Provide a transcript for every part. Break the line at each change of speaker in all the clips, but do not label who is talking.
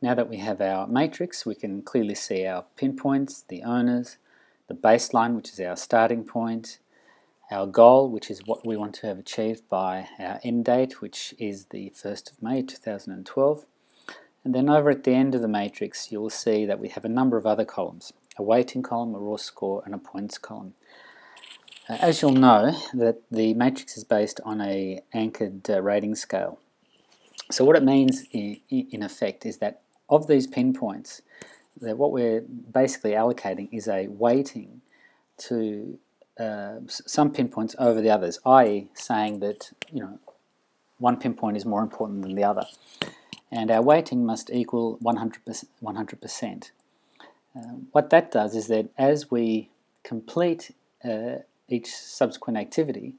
Now that we have our matrix, we can clearly see our pinpoints, the owners, the baseline, which is our starting point, our goal, which is what we want to have achieved by our end date, which is the 1st of May 2012. And then over at the end of the matrix, you'll see that we have a number of other columns, a weighting column, a raw score, and a points column. As you'll know, that the matrix is based on a anchored rating scale. So what it means in effect is that of these pinpoints, that what we're basically allocating is a weighting to some pinpoints over the others, i.e. saying that one pinpoint is more important than the other. And our weighting must equal 100%. What that does is that as we complete each subsequent activity,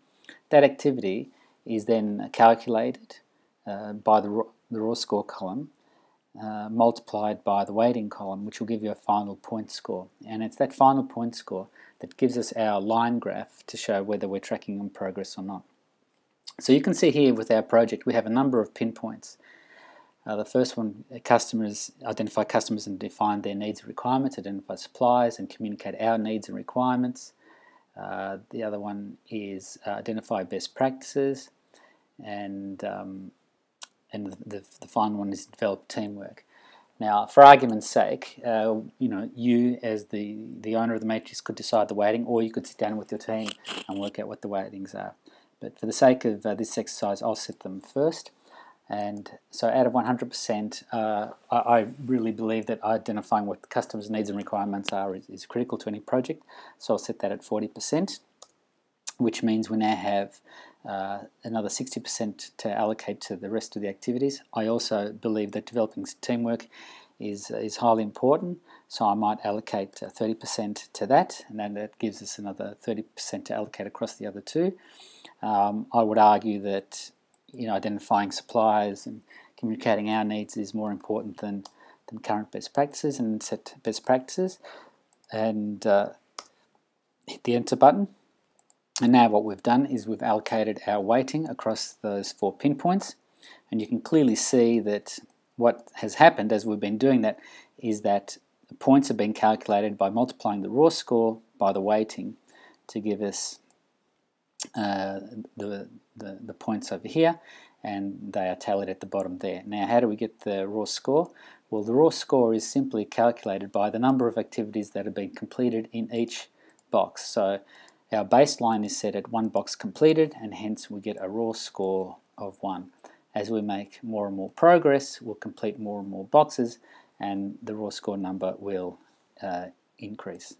that activity is then calculated by the raw score column multiplied by the weighting column, which will give you a final point score. And it's that final point score that gives us our line graph to show whether we're tracking on progress or not. So you can see here with our project we have a number of pinpoints. The first one, identify customers and define their needs and requirements, identify suppliers and communicate our needs and requirements. The other one is identify best practices, and the final one is develop teamwork. Now, for argument's sake, you as the owner of the matrix could decide the weighting, or you could sit down with your team and work out what the weightings are. But for the sake of this exercise, I'll set them first. And so out of 100%, I really believe that identifying what the customer's needs and requirements are is critical to any project. So I'll set that at 40%, which means we now have another 60% to allocate to the rest of the activities. I also believe that developing teamwork is highly important, so I might allocate 30% to that, and then that gives us another 30% to allocate across the other two. I would argue that identifying suppliers and communicating our needs is more important than current best practices, and set best practices and hit the enter button. And now what we've done is we've allocated our weighting across those 4 pinpoints, and you can clearly see that what has happened as we've been doing that is that the points have been calculated by multiplying the raw score by the weighting to give us the points over here, and they are tallied at the bottom there. Now, how do we get the raw score? Well, the raw score is simply calculated by the number of activities that have been completed in each box. So our baseline is set at 1 box completed, and hence we get a raw score of 1. As we make more and more progress, we'll complete more and more boxes, and the raw score number will increase.